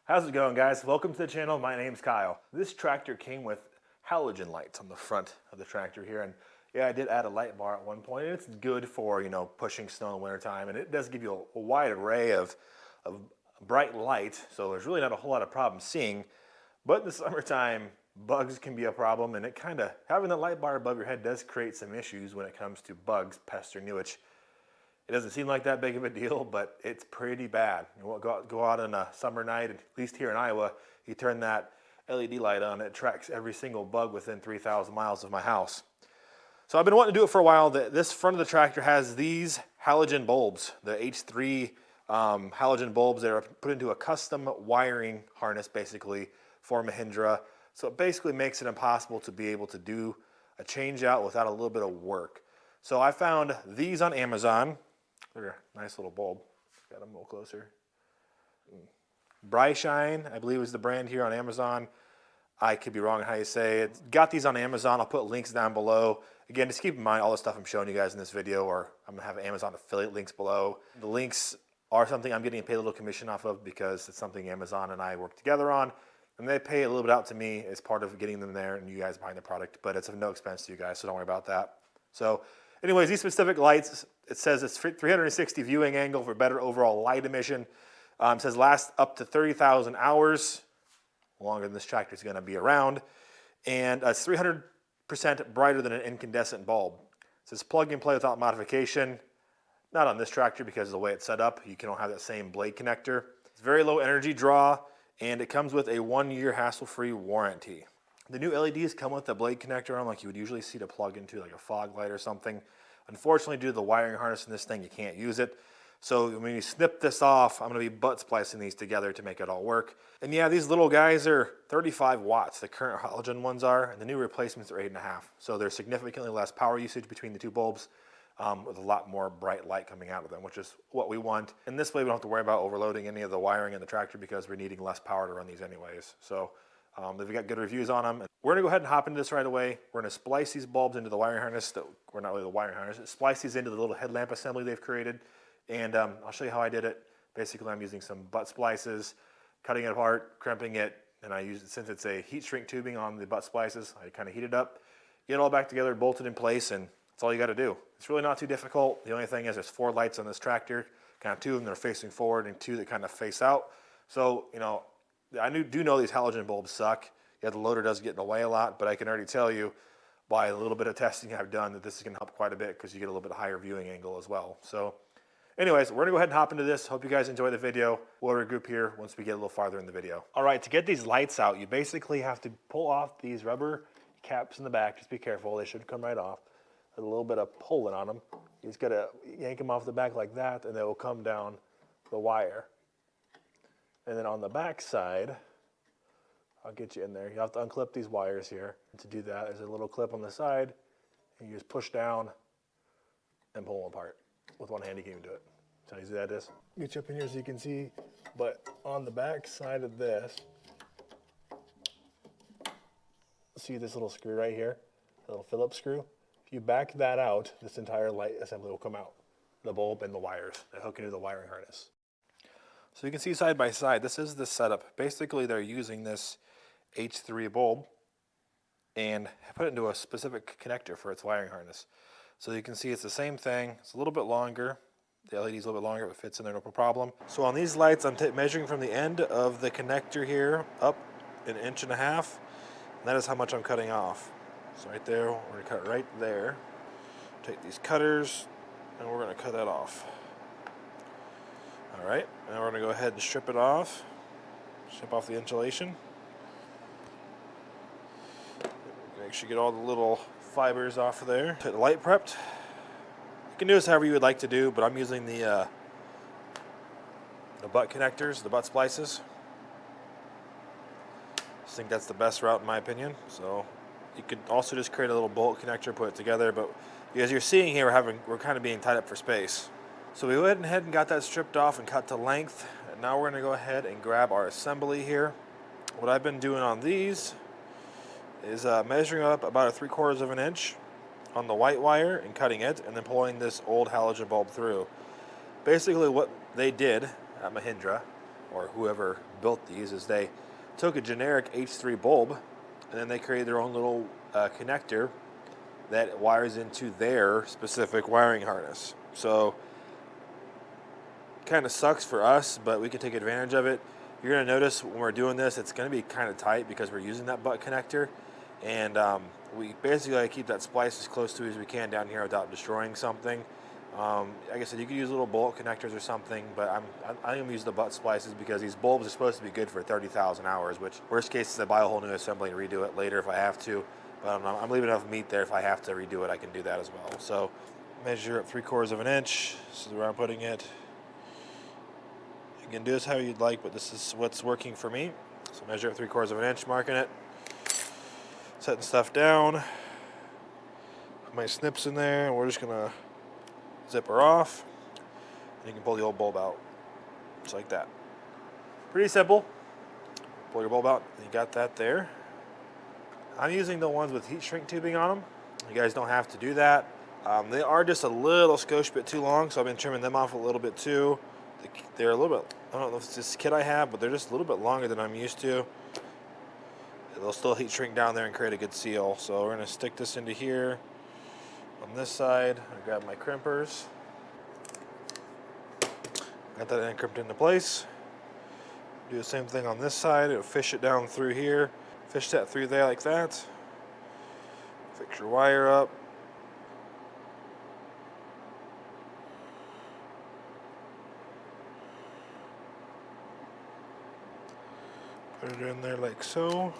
How's it going, guys? Welcome to the channel. My name's Kyle. This tractor came with halogen lights on the front of the tractor here, and yeah, I did add a light bar at one point, and it's good for, pushing snow in the wintertime, and it does give you a wide array of bright light, so there's really not a whole lot of problem seeing. But in the summertime, bugs can be a problem, and having that light bar above your head does create some issues when it comes to bugs pestering you, which it doesn't seem like that big of a deal, but it's pretty bad. Go out on a summer night, at least here in Iowa, you turn that LED light on, it tracks every single bug within 3,000 miles of my house. So I've been wanting to do it for a while. This front of the tractor has these halogen bulbs, the H3 halogen bulbs that are put into a custom wiring harness basically for Mahindra. So it basically makes it impossible to be able to do a change out without a little bit of work. So I found these on Amazon. They're a nice little bulb. Got them a little closer. Shine, I believe is the brand here on Amazon. I could be wrong on how you say it. Got these on Amazon. I'll put links down below. Again, just keep in mind all the stuff I'm showing you guys in this video, or I'm gonna have Amazon affiliate links below. The links are something I'm getting paid a little commission off of because it's something Amazon and I work together on. And they pay a little bit out to me as part of getting them there and you guys buying the product, but it's of no expense to you guys, so don't worry about that. So anyways, these specific lights, it says it's 360 viewing angle for better overall light emission. It says last up to 30,000 hours, longer than this tractor is going to be around, and it's 300% brighter than an incandescent bulb. It says plug and play without modification. Not on this tractor because of the way it's set up. You can have that same blade connector. It's very low energy draw, and it comes with a 1-year hassle-free warranty. The new LEDs come with a blade connector on like you would usually see to plug into like a fog light or something. Unfortunately, due to the wiring harness in this thing, you can't use it. So when you snip this off, I'm gonna be butt splicing these together to make it all work. And yeah, these little guys are 35 watts. The current halogen ones are, and the new replacements are 8.5. So there's significantly less power usage between the two bulbs with a lot more bright light coming out of them, which is what we want. And this way we don't have to worry about overloading any of the wiring in the tractor because we're needing less power to run these anyways. So they've got good reviews on them. We're gonna go ahead and hop into this right away. We're gonna splice these bulbs into the wiring harness, or not really the wiring harness, splice these into the little headlamp assembly they've created. And I'll show you how I did it. Basically, I'm using some butt splices, cutting it apart, crimping it, and I use it, since it's a heat shrink tubing on the butt splices, I kind of heat it up, get it all back together, bolt it in place, and that's all you gotta do. It's really not too difficult. The only thing is there's 4 lights on this tractor, kind of 2 of them that are facing forward and 2 that kind of face out. So, I do know these halogen bulbs suck. Yeah, the loader does get in the way a lot, but I can already tell you by a little bit of testing I've done that this is gonna help quite a bit because you get a little bit higher viewing angle as well. So anyways, we're gonna go ahead and hop into this. Hope you guys enjoy the video. We'll regroup here once we get a little farther in the video. All right, to get these lights out, you basically have to pull off these rubber caps in the back. Just be careful, they should come right off. There's a little bit of pulling on them. You just gotta yank them off the back like that, and they will come down the wire. And then on the back side, I'll get you in there. You have to unclip these wires here. To do that, there's a little clip on the side, and you just push down and pull them apart. With one hand, you can even do it. So how easy that is. Get you up in here so you can see, but on the back side of this, see this little screw right here, the little Phillips screw? If you back that out, this entire light assembly will come out. The bulb and the wires that hook into the wiring harness. So you can see side by side, this is the setup. Basically, they're using this H3 bulb and put it into a specific connector for its wiring harness. So you can see it's the same thing. It's a little bit longer. The LED is a little bit longer, but it fits in there no problem. So on these lights, I'm measuring from the end of the connector here up 1.5 inches. And that is how much I'm cutting off. So right there, we're gonna cut right there. Take these cutters, and we're gonna cut that off. All right, now we're gonna go ahead and strip it off. Strip off the insulation. Make sure you get all the little fibers off of there. Get the light prepped. You can do this however you would like to do, but I'm using the butt connectors, the butt splices. I think that's the best route in my opinion. So you could also just create a little bolt connector, put it together, but as you're seeing here, we're kind of being tied up for space. So we went ahead and got that stripped off and cut to length. And now we're gonna go ahead and grab our assembly here. What I've been doing on these is measuring up about 3/4 inch on the white wire and cutting it, and then pulling this old halogen bulb through. Basically what they did at Mahindra or whoever built these, is they took a generic H3 bulb and then they created their own little connector that wires into their specific wiring harness. So kind of sucks for us, but we can take advantage of it. You're going to notice when we're doing this, it's going to be kind of tight because we're using that butt connector. And we basically keep that splice as close to as we can down here without destroying something. Like I said, you could use little bolt connectors or something, but I'm going to use the butt splices because these bulbs are supposed to be good for 30,000 hours, which worst case is I buy a whole new assembly and redo it later if I have to. But I'm leaving enough meat there. If I have to redo it, I can do that as well. So measure up 3/4 of an inch. This is where I'm putting it. You can do this how you'd like, but this is what's working for me. So measure up 3/4 of an inch, marking it. Setting stuff down. Put my snips in there, and we're just gonna zip her off. And you can pull the old bulb out, just like that. Pretty simple. Pull your bulb out, and you got that there. I'm using the ones with heat shrink tubing on them. You guys don't have to do that. They are just a little skosh bit too long, so I've been trimming them off a little bit too. They're a little bit, I don't know if it's this kit I have, but they're just a little bit longer than I'm used to. They'll still heat shrink down there and create a good seal. So we're going to stick this into here. On this side, I grab my crimpers. Got that crimped into place. Do the same thing on this side. It'll fish it down through here. Fish that through there like that. Fix your wire up. Put it in there like so.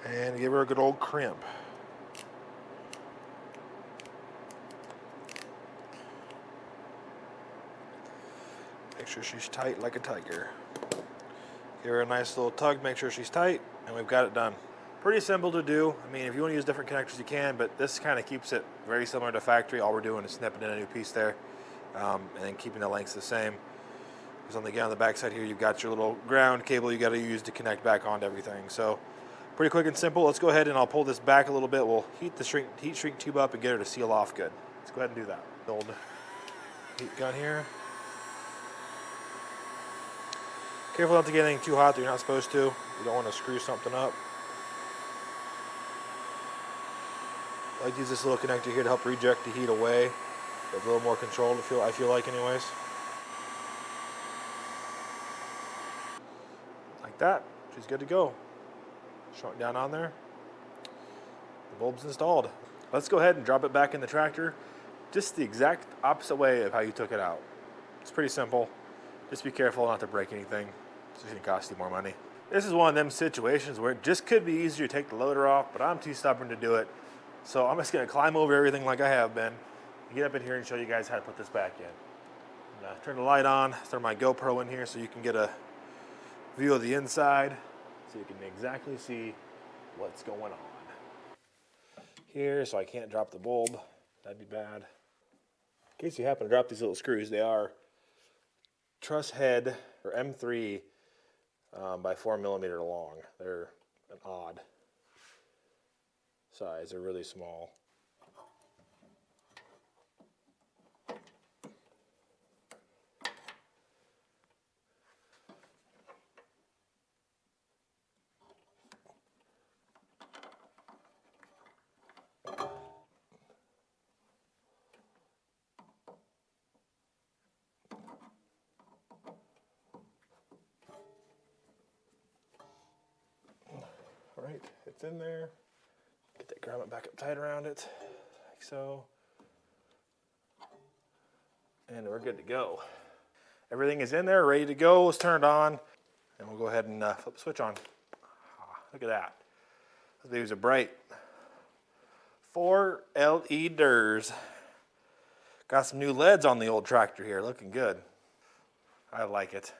And give her a good old crimp. Make sure she's tight like a tiger. Give her a nice little tug, make sure she's tight, and we've got it done. Pretty simple to do. I mean, if you want to use different connectors, you can, but this kind of keeps it very similar to factory. All we're doing is snipping in a new piece there, and then keeping the lengths the same. Because on the back side here, you've got your little ground cable you got to use to connect back onto everything. So pretty quick and simple. Let's go ahead and I'll pull this back a little bit. We'll heat the heat shrink tube up and get her to seal off good. Let's go ahead and do that. Old heat gun here. Careful not to get anything too hot that you're not supposed to. You don't want to screw something up. I like to use this little connector here to help reject the heat away. It's a little more controlled, I feel like anyways. Like that. She's good to go. Shrunk down on there. The bulb's installed. Let's go ahead and drop it back in the tractor. Just the exact opposite way of how you took it out. It's pretty simple. Just be careful not to break anything. It's just gonna cost you more money. This is one of them situations where it just could be easier to take the loader off, but I'm too stubborn to do it. So I'm just gonna climb over everything like I have been, and get up in here and show you guys how to put this back in. Turn the light on, throw my GoPro in here so you can get a view of the inside, so you can exactly see what's going on. Here, so I can't drop the bulb. That'd be bad. In case you happen to drop these little screws, they are truss head, or M3 by 4mm long. They're an odd size. They're really small. All right, it's in there. Get that grommet back up tight around it, like so. And we're good to go. Everything is in there, ready to go. It's turned on. And we'll go ahead and flip the switch on. Look at that. Those babies are bright. 4 LEDs. Got some new LEDs on the old tractor here, looking good. I like it.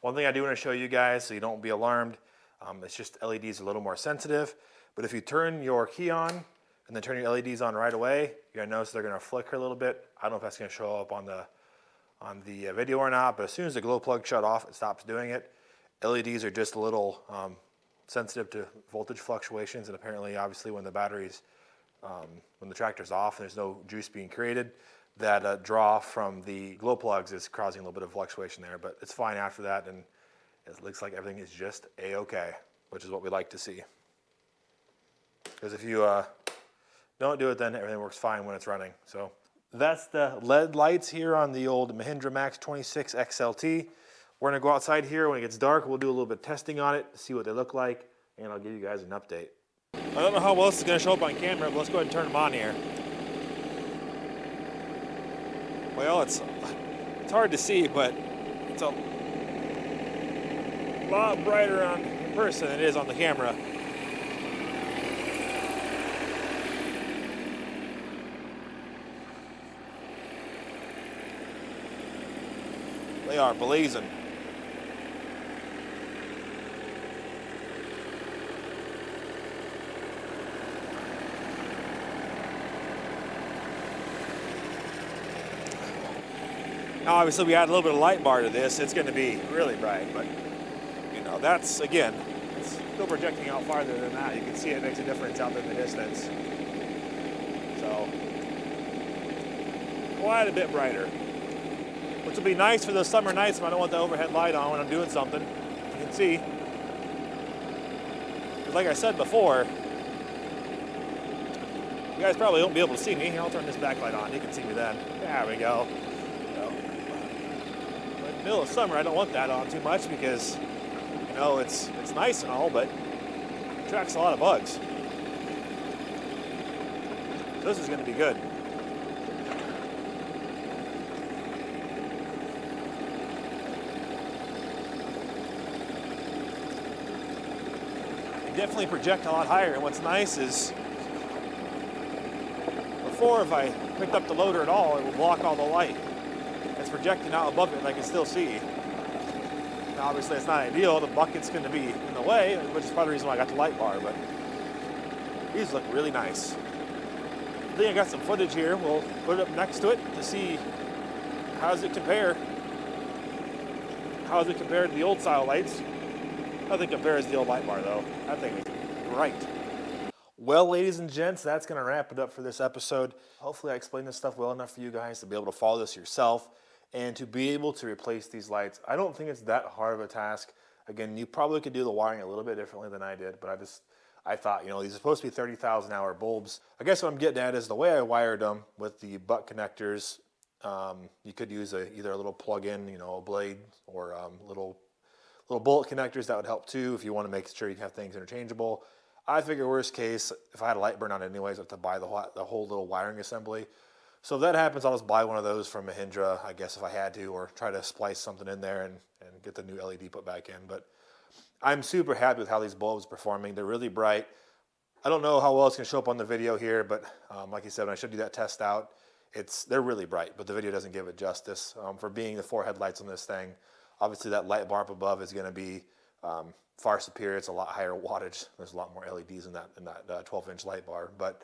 One thing I do want to show you guys, so you don't be alarmed, it's just LEDs are a little more sensitive, but if you turn your key on and then turn your LEDs on right away, you're gonna notice they're gonna flicker a little bit. I don't know if that's gonna show up on the video or not, but as soon as the glow plug shut off, it stops doing it. LEDs are just a little sensitive to voltage fluctuations, and apparently, obviously, when the battery's when the tractor's off and there's no juice being created, that draw from the glow plugs is causing a little bit of fluctuation there, but it's fine after that, and it looks like everything is just a-okay, which is what we like to see. Because if you don't do it, then everything works fine when it's running. So that's the LED lights here on the old Mahindra Max 26 XLT. We're gonna go outside here when it gets dark. We'll do a little bit of testing on it, see what they look like, and I'll give you guys an update. I don't know how well this is gonna show up on camera, but let's go ahead and turn them on here. Well, it's hard to see, but it's a lot brighter on in person than it is on the camera. They are blazing. Now, obviously, we add a little bit of light bar to this. It's going to be really bright, but you know, that's again, it's still projecting out farther than that. You can see it makes a difference out there in the distance. So, quite a bit brighter, which will be nice for those summer nights when I don't want the overhead light on when I'm doing something. You can see, like I said before, you guys probably won't be able to see me. I'll turn this backlight on. You can see me then. There we go. But in the middle of summer, I don't want that on too much because, you know, it's nice and all, but it attracts a lot of bugs. So this is going to be good. Definitely project a lot higher, and what's nice is before, if I picked up the loader at all, it would block all the light. It's projecting out above it and I can still see. Now obviously it's not ideal, the bucket's going to be in the way, which is part of the reason why I got the light bar, but these look really nice. I think I got some footage here, we'll put it up next to it to see how does it compare. How does it compare to the old style lights? Nothing compares to the old light bar though. That thing is great. Well, ladies and gents, that's going to wrap it up for this episode. Hopefully I explained this stuff well enough for you guys to be able to follow this yourself and to be able to replace these lights. I don't think it's that hard of a task. Again, you probably could do the wiring a little bit differently than I did, but I thought, you know, these are supposed to be 30,000 hour bulbs. I guess what I'm getting at is the way I wired them with the butt connectors. You could use either a little plug-in, you know, a blade, or little bullet connectors. That would help too if you want to make sure you have things interchangeable. I figure worst case, if I had a light burn on anyways, I have to buy the whole little wiring assembly. So if that happens, I'll just buy one of those from Mahindra, I guess, if I had to, or try to splice something in there and get the new LED put back in. But I'm super happy with how these bulbs are performing. They're really bright. I don't know how well it's going to show up on the video here, but like I said, when I showed you that test out, they're really bright, but the video doesn't give it justice. For being the 4 headlights on this thing, obviously that light bar up above is going to be far superior. It's a lot higher wattage. There's a lot more LEDs in that 12-inch light bar. But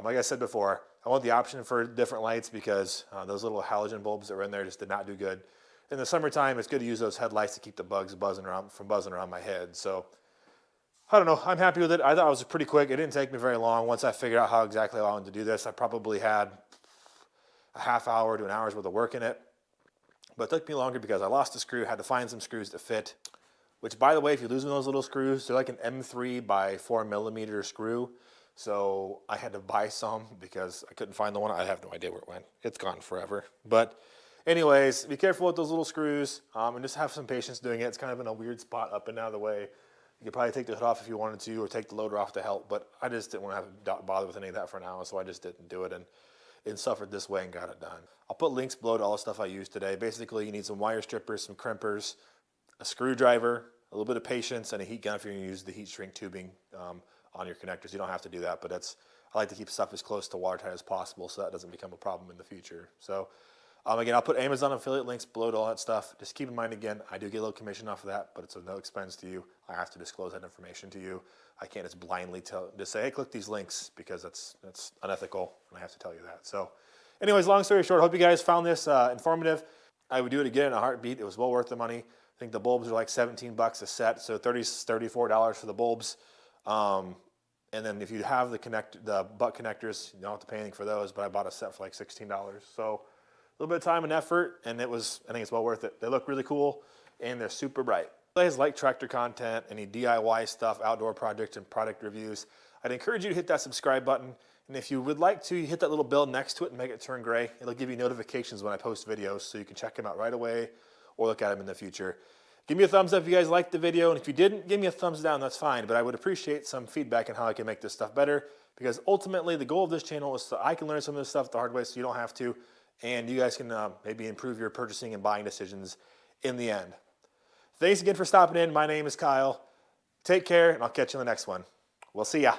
like I said before, I want the option for different lights because those little halogen bulbs that were in there just did not do good. In the summertime, it's good to use those headlights to keep the bugs buzzing around my head. So I don't know. I'm happy with it. I thought it was pretty quick. It didn't take me very long. Once I figured out how exactly I wanted to do this, I probably had a half hour to an hour's worth of work in it. But it took me longer because I lost a screw, had to find some screws to fit. Which, by the way, if you're losing those little screws, they're like an M3 by 4 millimeter screw. So I had to buy some because I couldn't find the one. I have no idea where it went. It's gone forever. But anyways, be careful with those little screws and just have some patience doing it. It's kind of in a weird spot up and out of the way. You could probably take the hood off if you wanted to, or take the loader off to help. But I just didn't want to have bother with any of that for now, so I just didn't do it. And suffered this way and got it done. I'll put links below to all the stuff I used today. Basically, you need some wire strippers, some crimpers, a screwdriver, a little bit of patience, and a heat gun if you're going to use the heat shrink tubing on your connectors. You don't have to do that, but I like to keep stuff as close to watertight as possible so that doesn't become a problem in the future. So again, I'll put Amazon affiliate links below to all that stuff. Just keep in mind, again, I do get a little commission off of that, but it's of no expense to you. I have to disclose that information to you. I can't just blindly just say, hey, click these links, because that's unethical, and I have to tell you that. So anyways, long story short, I hope you guys found this informative. I would do it again in a heartbeat. It was well worth the money. I think the bulbs are like $17 a set, so $34 for the bulbs. And then if you have the butt connectors, you don't have to pay anything for those, but I bought a set for like $16. So a little bit of time and effort, and I think it's well worth it. They look really cool, and they're super bright. If you guys like tractor content, any DIY stuff, outdoor projects, and product reviews, I'd encourage you to hit that subscribe button. And if you would like to, hit that little bell next to it and make it turn gray. It'll give you notifications when I post videos, so you can check them out right away or look at them in the future. Give me a thumbs up if you guys liked the video, and if you didn't, give me a thumbs down, that's fine, but I would appreciate some feedback on how I can make this stuff better, because ultimately the goal of this channel is so I can learn some of this stuff the hard way so you don't have to, and you guys can maybe improve your purchasing and buying decisions in the end. Thanks again for stopping in. My name is Kyle. Take care, and I'll catch you in the next one. We'll see ya.